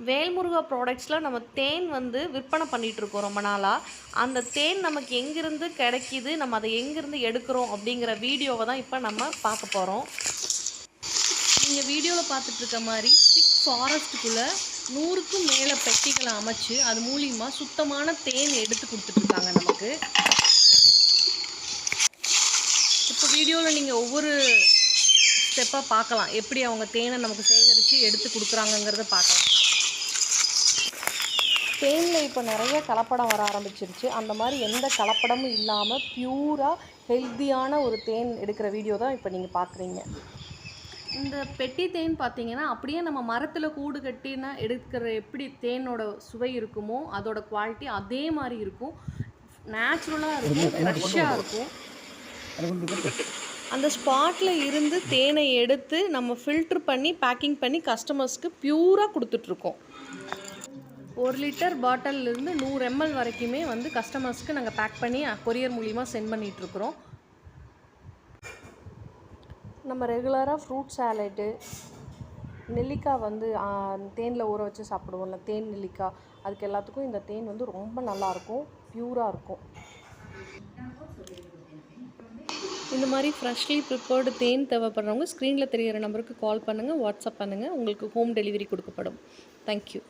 வேல்முருகா ப்ராடக்ட்ஸில் நம்ம தேன் வந்து விற்பனை பண்ணிகிட்ருக்கோம் ரொம்ப நாளாக. அந்த தேன் நமக்கு எங்கேருந்து கிடைக்கிது, நம்ம அதை எங்கேருந்து எடுக்கிறோம் அப்படிங்கிற வீடியோவை தான் இப்போ நம்ம பார்க்க போகிறோம். நீங்கள் வீடியோவில் பார்த்துட்ருக்க மாதிரி திக் ஃபாரஸ்ட்டுக்குள்ளே 100க்கும் மேலே பெட்டிகளை அமைச்சு அது மூலிமா சுத்தமான தேன் எடுத்து கொடுத்துட்ருக்காங்க நமக்கு. இப்போ வீடியோவில் நீங்கள் ஒவ்வொரு ஸ்டெப்பாக பார்க்கலாம், எப்படி அவங்க தேனை நமக்கு சேகரித்து எடுத்து கொடுக்குறாங்கங்கிறத பார்க்கலாம். தேனில் இப்போ நிறைய கலப்படம் வர ஆரம்பிச்சிருச்சு. அந்த மாதிரி எந்த கலப்படமும் இல்லாமல் பியூராக ஹெல்த்தியான ஒரு தேன் எடுக்கிற வீடியோ தான் இப்போ நீங்கள் பார்க்குறீங்க. இந்த பெட்டி தேன் பார்த்தீங்கன்னா அப்படியே நம்ம மரத்தில் கூடு கட்டினா எடுக்கிற எப்படி தேனோட சுவை இருக்குமோ அதோட குவாலிட்டி அதே மாதிரி இருக்கும். நேச்சுரலாக இருக்கும், ஃப்ரெஷ்ஷாக இருக்கும். அந்த ஸ்பாட்டில் இருந்து தேனை எடுத்து நம்ம ஃபில்ட்ரு பண்ணி பேக்கிங் பண்ணி கஸ்டமர்ஸ்க்கு பியூராக கொடுத்துட்ருக்கோம். 1 லிட்டர் பாட்டிலிருந்து 100 ml வரைக்குமே வந்து கஸ்டமர்ஸ்க்கு நாங்கள் பேக் பண்ணி கொரியர் மூலிமா சென்ட் பண்ணிகிட்ருக்குறோம். நம்ம ரெகுலராக ஃப்ரூட் சாலட்டு, நெல்லிக்காய் வந்து தேனில் ஊற வச்சு சாப்பிடுவோம்ல, தேன் நெல்லிக்காய், அதுக்கு எல்லாத்துக்கும் இந்த தேன் வந்து ரொம்ப நல்லாயிருக்கும், பியூராக இருக்கும். இந்த மாதிரி ஃப்ரெஷ்லி ப்ரிப்பேர்டு தேன் தேவைப்படுறவங்க ஸ்க்ரீனில் தெரிகிற நம்பருக்கு கால் பண்ணுங்கள், வாட்ஸ்அப் பண்ணுங்கள், உங்களுக்கு ஹோம் டெலிவரி கொடுக்கப்படும். தேங்க்யூ.